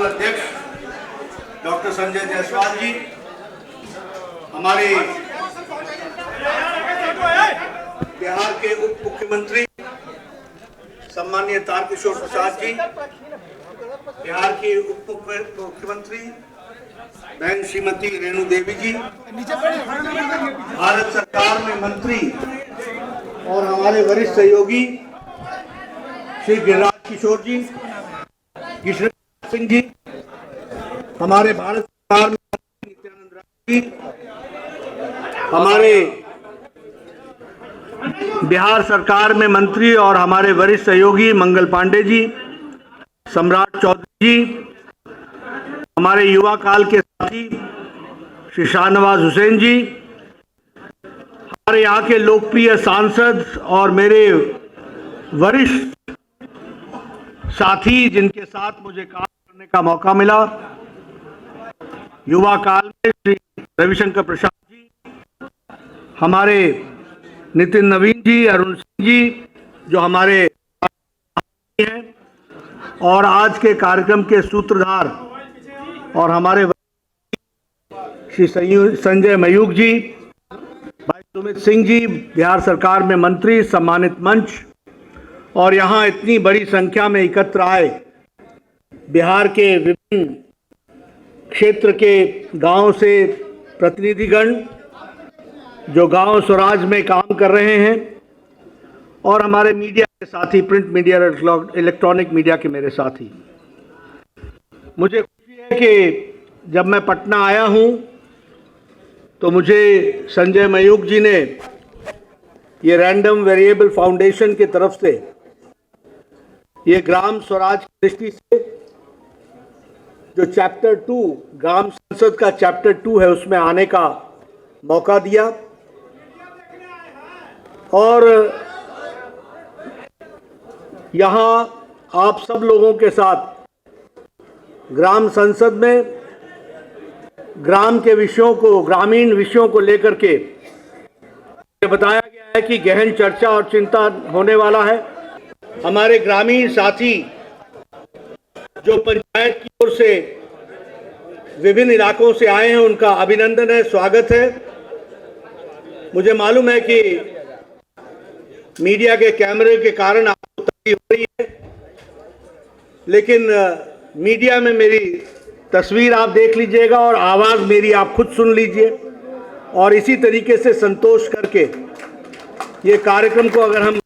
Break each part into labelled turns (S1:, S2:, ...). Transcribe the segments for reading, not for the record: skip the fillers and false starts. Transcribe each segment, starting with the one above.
S1: लोकपाल अध्यक्ष डॉक्टर संजय जायसवाल जी, हमारे बिहार के उप मुख्यमंत्री सम्माननीय तारकिशोर प्रसाद जी, बिहार की उप मुख्यमंत्री बहन श्रीमती रेणु देवी जी, भारत सरकार में मंत्री और हमारे वरिष्ठ सहयोगी श्री गिरिराज किशोर जी, गिरिराज सिंह जी, हमारे भारत सरकार में नित्यानंद राय जी, हमारे बिहार सरकार में मंत्री और हमारे वरिष्ठ सहयोगी मंगल पांडे जी, सम्राट चौधरी जी, हमारे युवा काल के साथी श्री शाहनवाज हुसैन जी, हमारे यहाँ के लोकप्रिय सांसद और मेरे वरिष्ठ साथी जिनके साथ मुझे काम करने का मौका मिला, युवा काल में श्री रविशंकर प्रसाद जी, हमारे नितिन नवीन जी, अरुण सिंह जी जो हमारे हैं, और आज के कार्यक्रम के सूत्रधार और हमारे श्री संजय मयूख जी, भाई सुमित सिंह जी, बिहार सरकार में मंत्री, सम्मानित मंच, और यहाँ इतनी बड़ी संख्या में एकत्र आए बिहार के विभिन्न क्षेत्र के गांव से प्रतिनिधिगण जो गांव स्वराज में काम कर रहे हैं, और हमारे मीडिया के साथी, प्रिंट मीडिया और इलेक्ट्रॉनिक मीडिया के मेरे साथी। मुझे खुशी है कि जब मैं पटना आया हूं तो मुझे संजय मयूख जी ने ये रैंडम वेरिएबल फाउंडेशन की तरफ से ये ग्राम स्वराज की दृष्टि से जो चैप्टर 2 ग्राम संसद का चैप्टर 2 है उसमें आने का मौका दिया, और यहाँ आप सब लोगों के साथ ग्राम संसद में ग्राम के विषयों को, ग्रामीण विषयों को लेकर के बताया गया है कि गहन चर्चा और चिंता होने वाला है। हमारे ग्रामीण साथी जो पंचायत की ओर से विभिन्न इलाकों से आए हैं, उनका अभिनंदन है, स्वागत है। मुझे मालूम है कि मीडिया के कैमरे के कारण आपको तकलीफ हो रही है, लेकिन मीडिया में मेरी तस्वीर आप देख लीजिएगा और आवाज़ मेरी आप खुद सुन लीजिए, और इसी तरीके से संतोष करके ये कार्यक्रम को अगर हम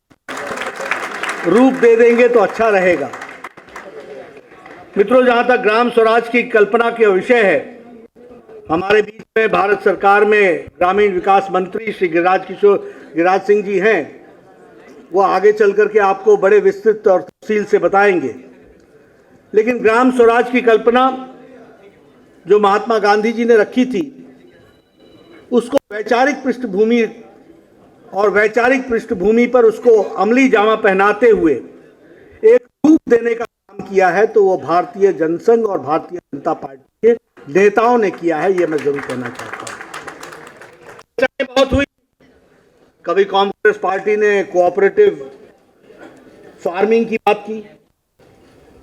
S1: रूप दे देंगे तो अच्छा रहेगा। मित्रों, जहाँ तक ग्राम स्वराज की कल्पना के विषय है, हमारे बीच में भारत सरकार में ग्रामीण विकास मंत्री श्री गिरिराज सिंह जी हैं, वो आगे चल करके आपको बड़े विस्तृत और तफसील से बताएंगे। लेकिन ग्राम स्वराज की कल्पना जो महात्मा गांधी जी ने रखी थी, उसको वैचारिक पृष्ठभूमि पर उसको अमली जामा पहनाते हुए एक रूप देने का काम किया है, तो वो भारतीय जनसंघ और भारतीय जनता पार्टी के नेताओं ने किया है, ये मैं जरूर कहना चाहता हूँ। बहुत हुई, कभी कांग्रेस पार्टी ने कोऑपरेटिव फार्मिंग की बात की,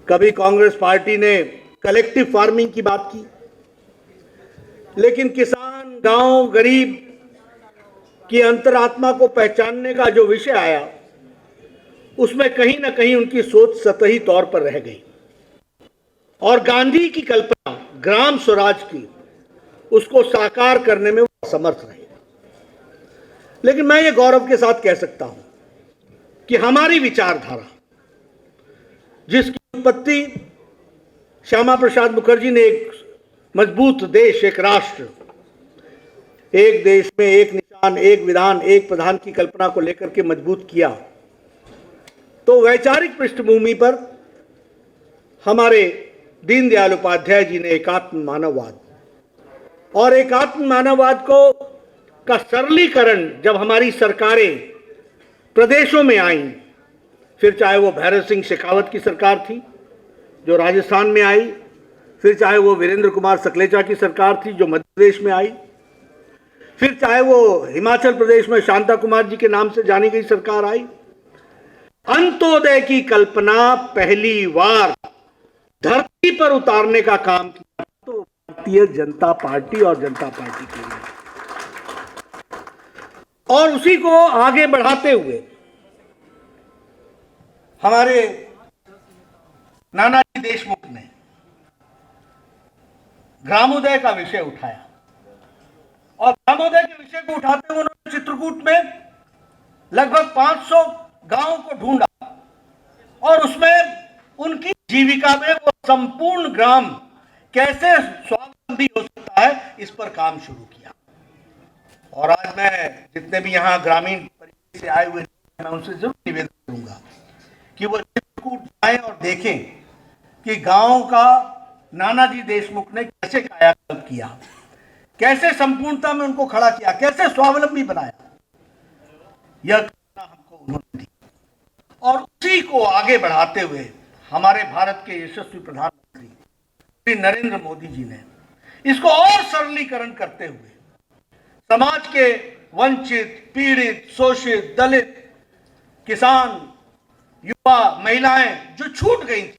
S1: कभी कांग्रेस पार्टी ने कलेक्टिव फार्मिंग की बात की, लेकिन किसान, गांव, गरीब की अंतरात्मा को पहचानने का जो विषय आया, उसमें कहीं ना कहीं उनकी सोच सतही तौर पर रह गई, और गांधी की कल्पना ग्राम स्वराज की, उसको साकार करने में वो असमर्थ रहे। लेकिन मैं ये गौरव के साथ कह सकता हूं कि हमारी विचारधारा, जिसकी उत्पत्ति श्यामा प्रसाद मुखर्जी ने एक मजबूत देश, एक राष्ट्र, एक देश में एक निशान, एक विधान, एक प्रधान की कल्पना को लेकर के मजबूत किया, तो वैचारिक पृष्ठभूमि पर हमारे दीनदयाल उपाध्याय जी ने एकात्म मानववाद, और एकात्म मानववाद को का सरलीकरण जब हमारी सरकारें प्रदेशों में आईं, फिर चाहे वो भैरव सिंह शेखावत की सरकार थी जो राजस्थान में आई, फिर चाहे वो वीरेंद्र कुमार सकलेचा की सरकार थी जो मध्य प्रदेश में आई, फिर चाहे वो हिमाचल प्रदेश में शांता कुमार जी के नाम से जानी गई सरकार आई, अंत्योदय की कल्पना पहली बार धरती पर उतारने का काम किया तो भारतीय जनता पार्टी और जनता पार्टी के लिए, और उसी को आगे बढ़ाते हुए हमारे नानाजी देशमुख ने ग्रामोदय का विषय उठाया, और ग्रामोदय के विषय को उठाते हुए उन्होंने चित्रकूट में लगभग 500 गांवों को ढूंढा और उसमें उनकी जीविका में वो संपूर्ण ग्राम कैसे स्वावलंबी हो सकता है, इस पर काम शुरू किया। और आज मैं जितने भी यहाँ ग्रामीण परिवेश से आए हुए मैं उनसे जरूर निवेदन करूंगा कि वो चित्रकूट जाएं और देखें कि गांव का नानाजी देशमुख ने कैसे कायाकल्प किया, कैसे संपूर्णता में उनको खड़ा किया, कैसे स्वावलंबी बनाया। यह कल्पना हमको उन्होंने दी, और उसी को आगे बढ़ाते हुए हमारे भारत के यशस्वी प्रधानमंत्री श्री नरेंद्र मोदी जी ने इसको और सरलीकरण करते हुए समाज के वंचित, पीड़ित, शोषित, दलित, किसान, युवा, महिलाएं जो छूट गई थी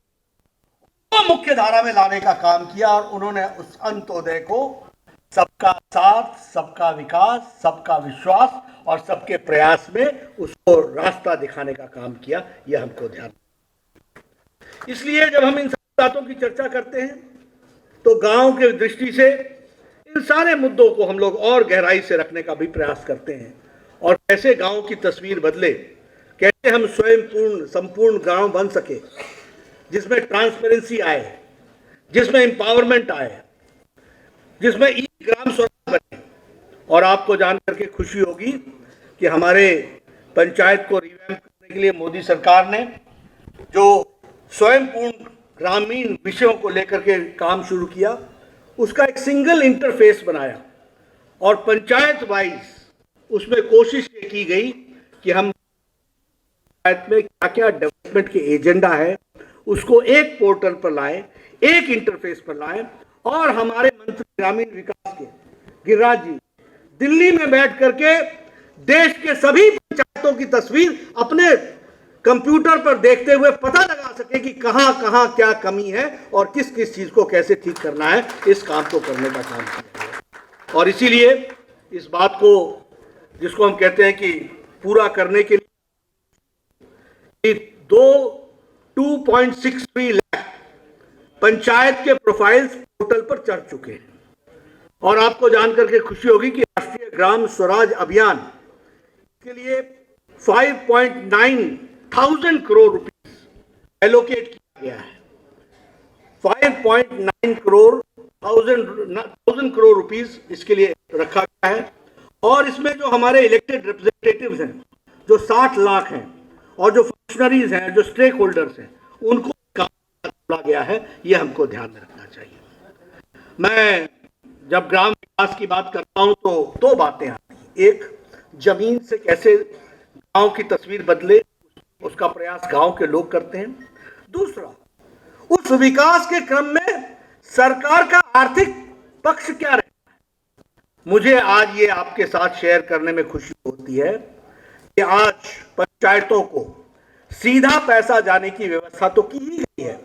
S1: वो मुख्य धारा में लाने का काम किया, और उन्होंने उस अंत्योदय को सबका साथ, सबका विकास, सबका विश्वास और सबके प्रयास में उसको रास्ता दिखाने का काम किया। यह हमको ध्यान। इसलिए जब हम इन सब बातों की चर्चा करते हैं तो गांव के दृष्टि से इन सारे मुद्दों को हम लोग और गहराई से रखने का भी प्रयास करते हैं, और कैसे गांव की तस्वीर बदले, कैसे हम स्वयं संपूर्ण गांव बन सके, जिसमें ट्रांसपेरेंसी आए, जिसमें एम्पावरमेंट आए, जिसमें ई ग्राम स्वराज बने। और आपको जान करके खुशी होगी कि हमारे पंचायत को रिवैम्प करने के लिए मोदी सरकार ने जो स्वयं पूर्ण ग्रामीण विषयों को लेकर के काम शुरू किया, उसका एक सिंगल इंटरफेस बनाया, और पंचायत वाइज उसमें कोशिश ये की गई कि हम पंचायत में क्या क्या डेवलपमेंट के एजेंडा है उसको एक पोर्टल पर लाएं, एक इंटरफेस पर लाएं, और हमारे मंत्री ग्रामीण विकास के गिरिराज जी दिल्ली में बैठ करके देश के सभी पंचायतों की तस्वीर अपने कंप्यूटर पर देखते हुए पता लगा सके कि कहां कहां क्या कमी है और किस किस चीज को कैसे ठीक करना है। इस काम को करने का काम किया है, और इसीलिए इस बात को जिसको हम कहते हैं कि पूरा करने के लिए 2.63 लाख पंचायत के प्रोफाइल्स पोर्टल पर चढ़ चुके हैं। और आपको जानकर के खुशी होगी कि राष्ट्रीय ग्राम स्वराज अभियान के लिए 5.9 थाउजेंड करोड़ रुपीस एलोकेट किया गया है। 5.9 करोड़ थाउजेंड करोड़ रुपीस इसके लिए रखा गया है, और इसमें जो हमारे इलेक्टेड रिप्रेजेंटेटिव्स हैं जो 60 लाख हैं, और जो फंक्शनरीज हैं, जो स्टेक होल्डर्स हैं, उनको काम जोड़ा गया है। यह हमको ध्यान में रखना चाहिए। मैं जब ग्राम विकास की बात करता हूं तो दो बातें आती हैं। एक, जमीन से कैसे गांव की तस्वीर बदले, उसका प्रयास गांव के लोग करते हैं। दूसरा, उस विकास के क्रम में सरकार का आर्थिक पक्ष क्या रहता है। मुझे आज ये आपके साथ शेयर करने में खुशी होती है कि आज पंचायतों को सीधा पैसा जाने की व्यवस्था तो की ही गई है,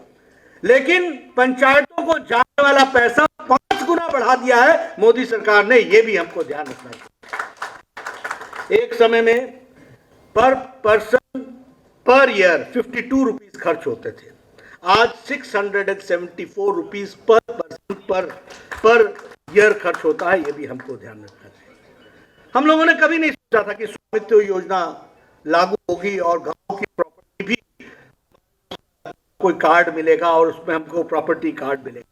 S1: लेकिन पंचायतों को जाने वाला पैसा 5 गुना बढ़ा दिया है मोदी सरकार ने। यह भी हमको ध्यान रखना चाहिए। एक समय में पर पर्सन पर ईयर 52 रुपीज खर्च होते थे, आज 674 rupees per person per year खर्च होता है। यह भी हमको ध्यान रखना चाहिए। हम लोगों ने कभी नहीं सोचा था कि स्वामित्व योजना लागू होगी और गांव की प्रॉपर्टी भी कोई कार्ड मिलेगा और उसमें हमको प्रॉपर्टी कार्ड मिलेगा।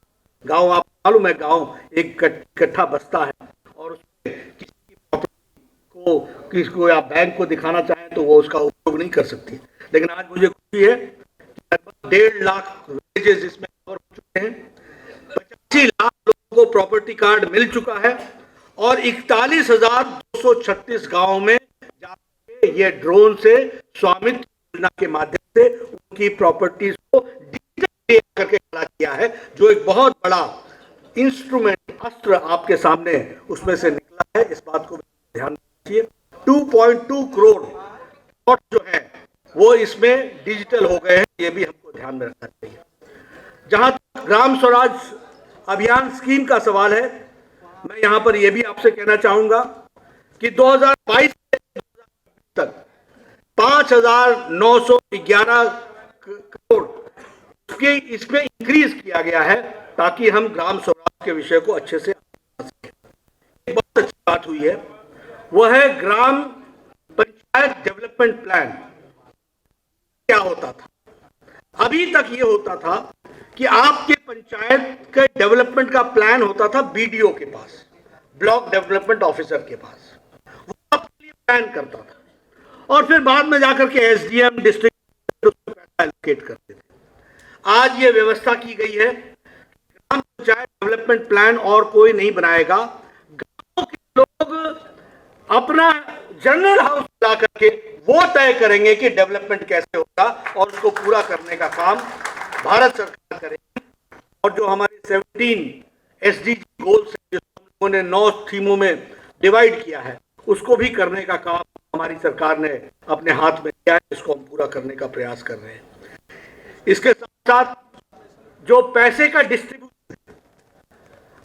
S1: गांव, आप मालूम है, गांव एक इकट्ठा बस्ता है, और उसमें किसी की प्रॉपर्टी को किसी को आप बैंक को दिखाना चाहें तो वो उसका उपयोग नहीं कर सकती। लेकिन आज मुझे खुशी है कि लगभग 1.5 लाख विलेजेस इसमें कवर हो चुके हैं, 85 लाख लोगों को प्रॉपर्टी कार्ड मिल चुका है, और 41,236 गाँव में जाके ये ड्रोन से स्वामित्व योजना के माध्यम से उनकी प्रॉपर्टीज को डिजिटल करके खड़ा किया है, जो एक बहुत बड़ा इंस्ट्रूमेंट, अस्त्र आपके सामने उसमें से निकला है। इस बात को ध्यान रखिए। 2.2 करोड़ जो है वो इसमें डिजिटल हो गए हैं। ये भी हमको ध्यान में रखना चाहिए। जहां ग्राम स्वराज अभियान स्कीम का सवाल है, मैं यहां पर यह भी आपसे कहना चाहूंगा कि 2022 तक 5,911 करोड़ इसमें इंक्रीज किया गया है ताकि हम ग्राम स्वराज के विषय को अच्छे से सकें। एक बहुत अच्छी बात हुई है, वह है ग्राम पंचायत डेवलपमेंट प्लान। क्या होता था? अभी तक ये होता था कि आपके पंचायत के डेवलपमेंट का प्लान होता था बीडीओ के पास, ब्लॉक डेवलपमेंट ऑफिसर के पास, वो आपके लिए प्लान करता था और फिर बाद में जाकर के एसडीएम डिस्ट्रिक्ट पैसा एलोकेट करते थे। आज ये व्यवस्था की गई है, ग्राम पंचायत डेवलपमेंट प्लान और कोई नहीं बनाएगा। गांव के लोग अपना जनरल हाउस ला करके वो तय करेंगे कि डेवलपमेंट कैसे होगा और उसको पूरा करने का काम भारत सरकार करेगी। और जो हमारे 17 एसडीजी गोल्स जो हम लोगों ने 9 थीमों में डिवाइड किया है, उसको भी करने का काम हमारी सरकार ने अपने हाथ में लिया है, इसको हम पूरा करने का प्रयास कर रहे हैं। इसके साथ साथ जो पैसे का डिस्ट्रीब्यूशन,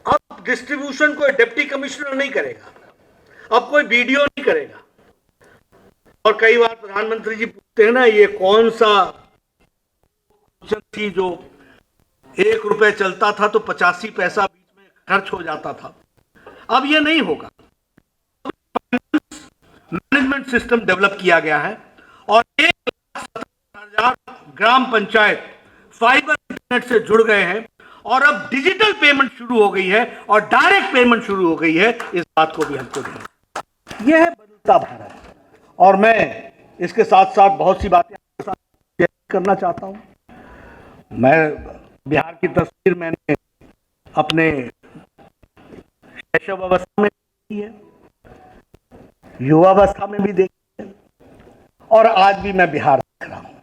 S1: अब डिस्ट्रीब्यूशन कोई डिप्टी कमिश्नर नहीं करेगा, अब कोई बीडीओ नहीं करेगा। और कई बार प्रधानमंत्री जी पूछते हैं ना, ये कौन सा थी जो 1 रुपए चलता था तो 85 पैसा बीच में खर्च हो जाता था। अब ये नहीं होगा। मैनेजमेंट सिस्टम डेवलप किया गया है और 1,70,000 ग्राम पंचायत फाइबर इंटरनेट से जुड़ गए हैं और अब डिजिटल पेमेंट शुरू हो गई है और डायरेक्ट पेमेंट शुरू हो गई है। इस बात को भी हमको ध्यान, यह है बदलता भारत। और मैं इसके साथ साथ बहुत सी बातें शेयर करना चाहता हूं। मैं बिहार की तस्वीर मैंने अपने शैशव अवस्था में देखी है, युवावस्था में भी देखी है और आज भी मैं बिहार देख रहा हूं,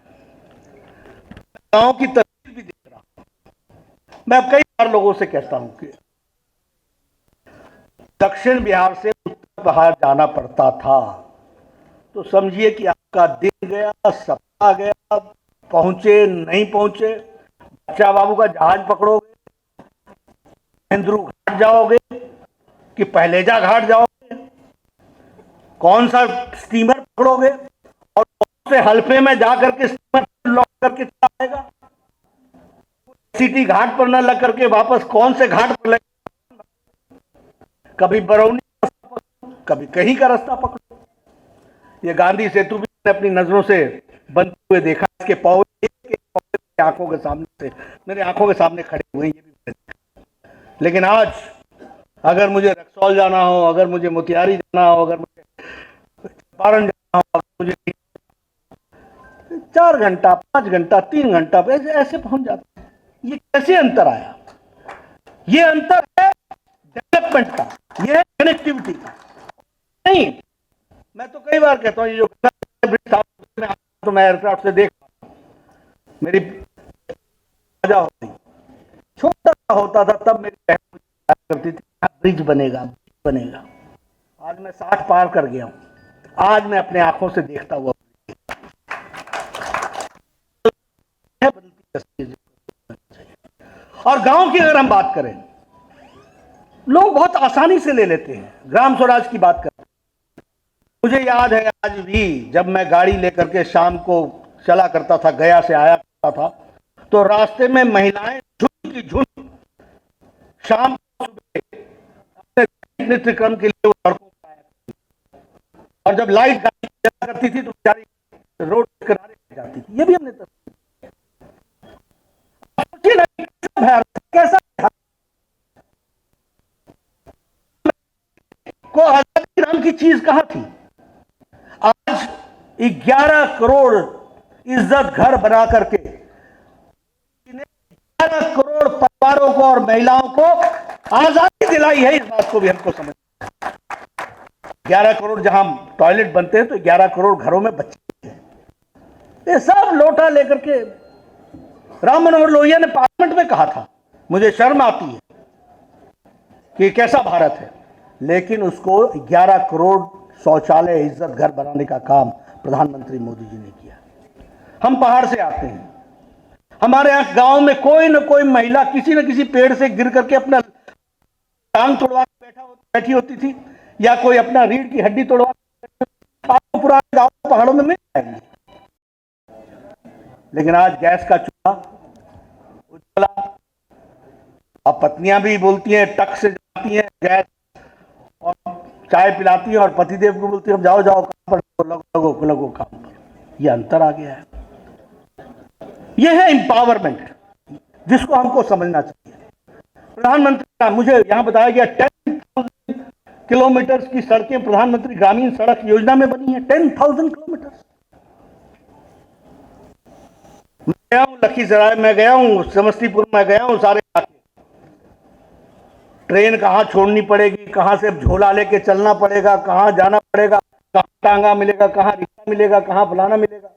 S1: गांव की तस्वीर भी देख रहा हूं। मैं कई बार लोगों से कहता हूं कि दक्षिण बिहार से उत्तर बिहार जाना पड़ता था तो समझिए कि आपका दिन गया, सपना गया, पहुंचे नहीं पहुंचे। बच्चा बाबू का जहाज पकड़ोगे, महेंद्रू घाट जाओगे कि पहलेजा घाट जाओगे, कौन सा स्टीमर पकड़ोगे और कौन से हल्फे में जाकर के स्टीमर लॉक करके चला आएगा, सिटी घाट पर न लग करके वापस कौन से घाट पर लग, कभी बरौनी का रास्ता पकड़ो, कभी कहीं का रास्ता पकड़ो। ये गांधी सेतु भी मैंने अपनी नजरों से बनते हुए देखा, इसके पौधे आंखों के सामने से मेरे आंखों के सामने खड़े हुए हैं, ये भी मैंने देखा। लेकिन आज अगर मुझे रक्सौल जाना हो, अगर मुझे मोतिहारी जाना हो, अगर मुझे चंपारण जाना हो, अगर मुझे 4 घंटा 5 घंटा 3 घंटा ऐसे पहुंच जाते हैं। ये कैसे अंतर आया? ये अंतर है डेवलपमेंट का, ये है कनेक्टिविटी का। नहीं, मैं तो कई बार कहता हूँ, ये जो तो मैं एयरक्राफ्ट से देख, मेरी मजा होती, छोटा होता था तब मेरी बहन करती थी ब्रिज बनेगा बनेगा। आज मैं 60 पार कर गया हूं, आज मैं अपने आंखों से देखता हुआ और गांव की अगर हम बात करें, लोग बहुत आसानी से ले लेते हैं। ग्राम स्वराज की बात करें, मुझे याद है आज भी जब मैं गाड़ी लेकर के शाम को चला करता था, गया से आया करता था, तो रास्ते में महिलाएं झुंड की झुंड शाम अपने नित्य क्रम के लिए सड़कों पर आया करती, और जब लाइट गाड़ी चला करती थी तो बेचारी रोड के किनारे जाती थी। ये भी हमने कैसा को आजादी नाम की चीज कहां थी? आज 11 करोड़ इज्जत घर बना करके 11 करोड़ परिवारों को और महिलाओं को आजादी दिलाई है। इस बात को भी हमको समझना है। 11 करोड़ जहां टॉयलेट बनते हैं तो 11 करोड़ घरों में बच्चे हैं। ये सब लोटा लेकर के राम मनोहर लोहिया ने पार्लियामेंट में कहा था, मुझे शर्म आती है कि कैसा भारत है, लेकिन उसको 11 करोड़ शौचालय इज्जत घर बनाने का काम प्रधानमंत्री मोदी जी ने किया। हम पहाड़ से आते हैं, हमारे यहाँ गांव में कोई न कोई महिला किसी न किसी पेड़ से गिर करके अपना टांग तोड़वा के बैठी होती थी, या कोई अपना रीढ़ की हड्डी तोड़वा। आपको पुराने गांव पहाड़ों में मिल जाएंगे। लेकिन आज गैस का चूल्हा, उज्ज्वला, अब पत्नियां भी बोलती हैं, टक से जाती हैं गैस और चाय पिलाती है, और पतिदेव को बोलती है जाओ जाओ काम पर, लगो लगो काम पर। ये अंतर आ गया है। यह है एम्पावरमेंट, जिसको हमको समझना चाहिए। प्रधानमंत्री का मुझे यहां बताया गया 10,000 किलोमीटर की सड़कें प्रधानमंत्री ग्रामीण सड़क योजना में बनी है। 10,000 किलोमीटर। मैं गया हूं लखीसराय में, गया हूं समस्तीपुर में, गया हूं सारे इलाके। ट्रेन कहां छोड़नी पड़ेगी, कहां से झोला लेके चलना पड़ेगा, कहां जाना पड़ेगा, कहां टांगा मिलेगा, कहां रिक्शा मिलेगा, कहां फलाना मिलेगा।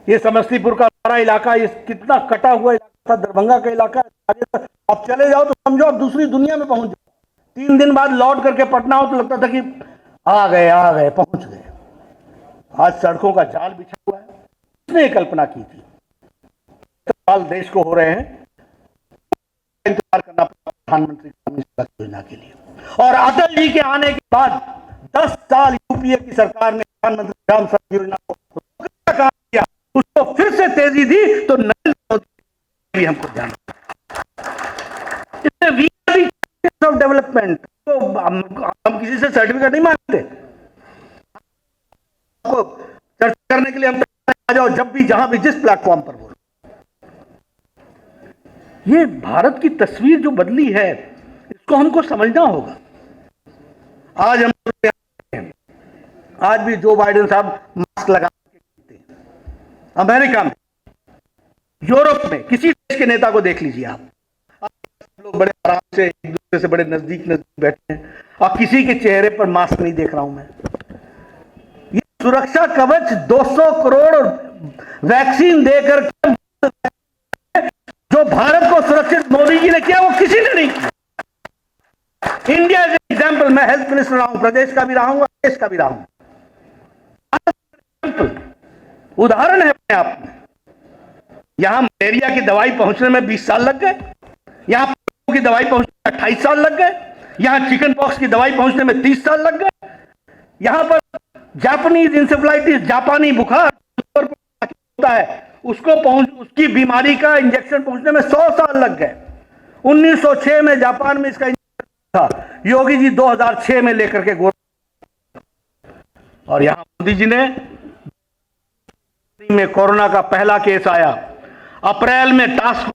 S1: ये समस्तीपुर का सारा इलाका, ये कितना कटा हुआ इलाका था, दरभंगा का इलाका। आप चले जाओ तो समझो आप दूसरी दुनिया में पहुंच जाओ। 3 दिन बाद लौट करके पटना हो तो लगता था कि आ गए पहुंच गए। आज सड़कों का जाल बिछा हुआ है। किसने कल्पना की थी? साल देश को हो रहे हैं, इंतजार करना पड़ा प्रधानमंत्री ग्रामीण सड़क योजना के लिए। और अटल जी के आने के बाद 10 साल यूपीए की सरकार ने प्रधानमंत्री ग्राम सड़क योजना को काम किया, उसको फिर से तेजी दी। तो नरेंद्र मोदी भी हमको ध्यान ऑफ डेवलपमेंट, तो हम किसी से सर्टिफिकेट नहीं मांगते। चर्चा करने के लिए हम आ जाओ, जब भी जहां भी जिस प्लेटफॉर्म पर बोलो। ये भारत की तस्वीर जो बदली है, इसको हमको समझना होगा। आज हम आज भी जो बाइडेन साहब मास्क लगा के हैं। अमेरिका में, यूरोप में, किसी देश के नेता को देख लीजिए आप लोग बड़े आराम से एक दूसरे से बड़े नजदीक बैठे हैं, और किसी के चेहरे पर मास्क नहीं देख रहा हूं मैं। ये सुरक्षा कवच 200 करोड़ वैक्सीन देकर जो भारत को सुरक्षित मोदी जी ने किया, वो किसी ने नहीं किया। इंडिया के एग्जाम्पल, मैं हेल्थ मिनिस्टर रहा हूं, प्रदेश का भी रहा हूं, देश का भी रहा हूं। उदाहरण है अपने आप में। यहां मलेरिया की दवाई पहुंचने में 20 साल लग गए, यहां की दवाई पहुंचने में 28 साल लग गए, यहां चिकन पॉक्स की दवाई पहुंचने में 30 साल लग गए, यहां पर जापानीज इंसेफ्लाइटिस, जापानी बुखार होता है, उसकी बीमारी का इंजेक्शन पहुंचने में 100 साल लग गए। 1906 में जापान में इसका इंजेक्शन था, योगी जी 2006 में लेकर के और यहां मोदी जी ने में कोरोना का पहला केस आया, अप्रैल में टास्क,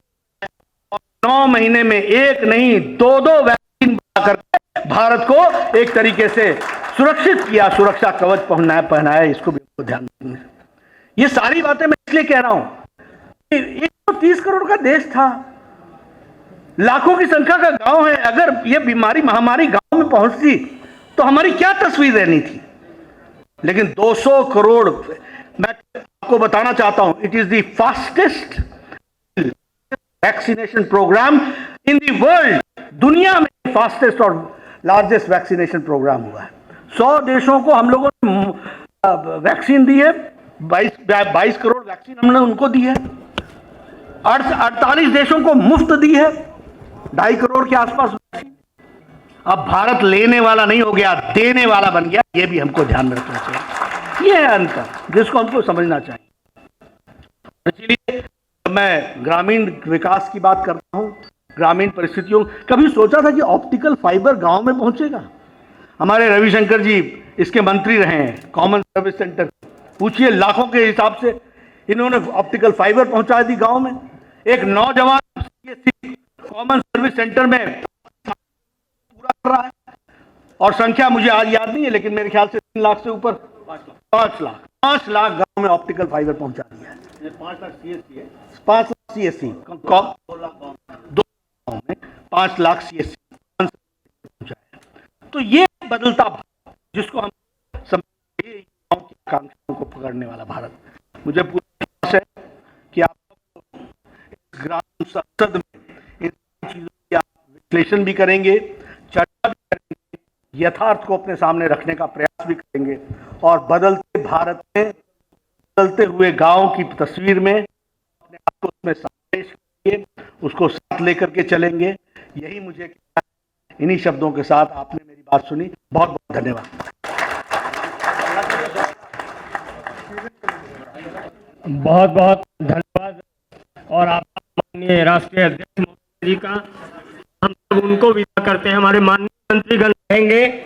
S1: और 9 महीने में एक नहीं 2 वैक्सीन बनाकर भारत को एक तरीके से सुरक्षित किया, सुरक्षा कवच पहनाया। इसको भी ध्यान रखना। ये सारी बातें मैं इसलिए कह रहा हूं कि 130 करोड़ का देश था, लाखों की संख्या का गांव है। अगर ये बीमारी महामारी गांव में पहुंचती तो हमारी क्या तस्वीर रहनी थी। लेकिन 200 करोड़, मैं आपको बताना चाहता हूं, it is the fastest vaccination program in the world. दुनिया में फास्टेस्ट और लार्जेस्ट वैक्सीनेशन प्रोग्राम हुआ है। 100 देशों को हम लोगों ने वैक्सीन दी है, 22 करोड़ वैक्सीन हमने उनको दी है। 48 देशों को मुफ्त दी है, 2.5 करोड़ के आसपास वैक्सीन। अब भारत लेने वाला नहीं हो गया, देने वाला बन गया। ये भी हमको ध्यान में रखना चाहिए। ये है अंतर, जिसको हमको समझना चाहिए। इसलिए मैं ग्रामीण विकास की बात करता हूं, ग्रामीण परिस्थितियों। कभी सोचा था कि ऑप्टिकल फाइबर गांव में पहुंचेगा? हमारे रविशंकर जी इसके मंत्री रहे हैं, कॉमन सर्विस सेंटर। पूछिए, लाखों के हिसाब से इन्होंने ऑप्टिकल फाइबर पहुंचा दी गांव में। एक नौजवान कॉमन सर्विस सेंटर में पूरा कर रहा है, और संख्या मुझे आज याद नहीं है, लेकिन मेरे ख्याल से 3 लाख से ऊपर, 5 लाख गांव में ऑप्टिकल फाइबर पहुंचा दिया है। 5 लाख सीएससी है, 5 लाख सीएससी, 2 गांव में 5 लाख सीएससी पहुंचा है। तो ये बदलता भारत, जिसको हम गांव की आकांक्षाओं को पकड़ने वाला भारत। मुझे पूरा विश्वास है कि आप ग्राम संसद में इन चीजों का विश्लेषण भी करेंगे, चर्चा भी करेंगे, यथार्थ को अपने सामने रखने का प्रयास भी करेंगे, और बदलते भारत में, बदलते हुए गांव की तस्वीर में चाहिए, उसको साथ लेकर के चलेंगे, यही मुझे। इन्हीं शब्दों के साथ आपने मेरी बात सुनी, बहुत बहुत धन्यवाद।
S2: बहुत बहुत धन्यवाद। और आप माननीय राष्ट्रीय अध्यक्ष मोदी जी का हम सब उनको विदा करते हैं। हमारे माननीय मंत्रीगण रहेंगे।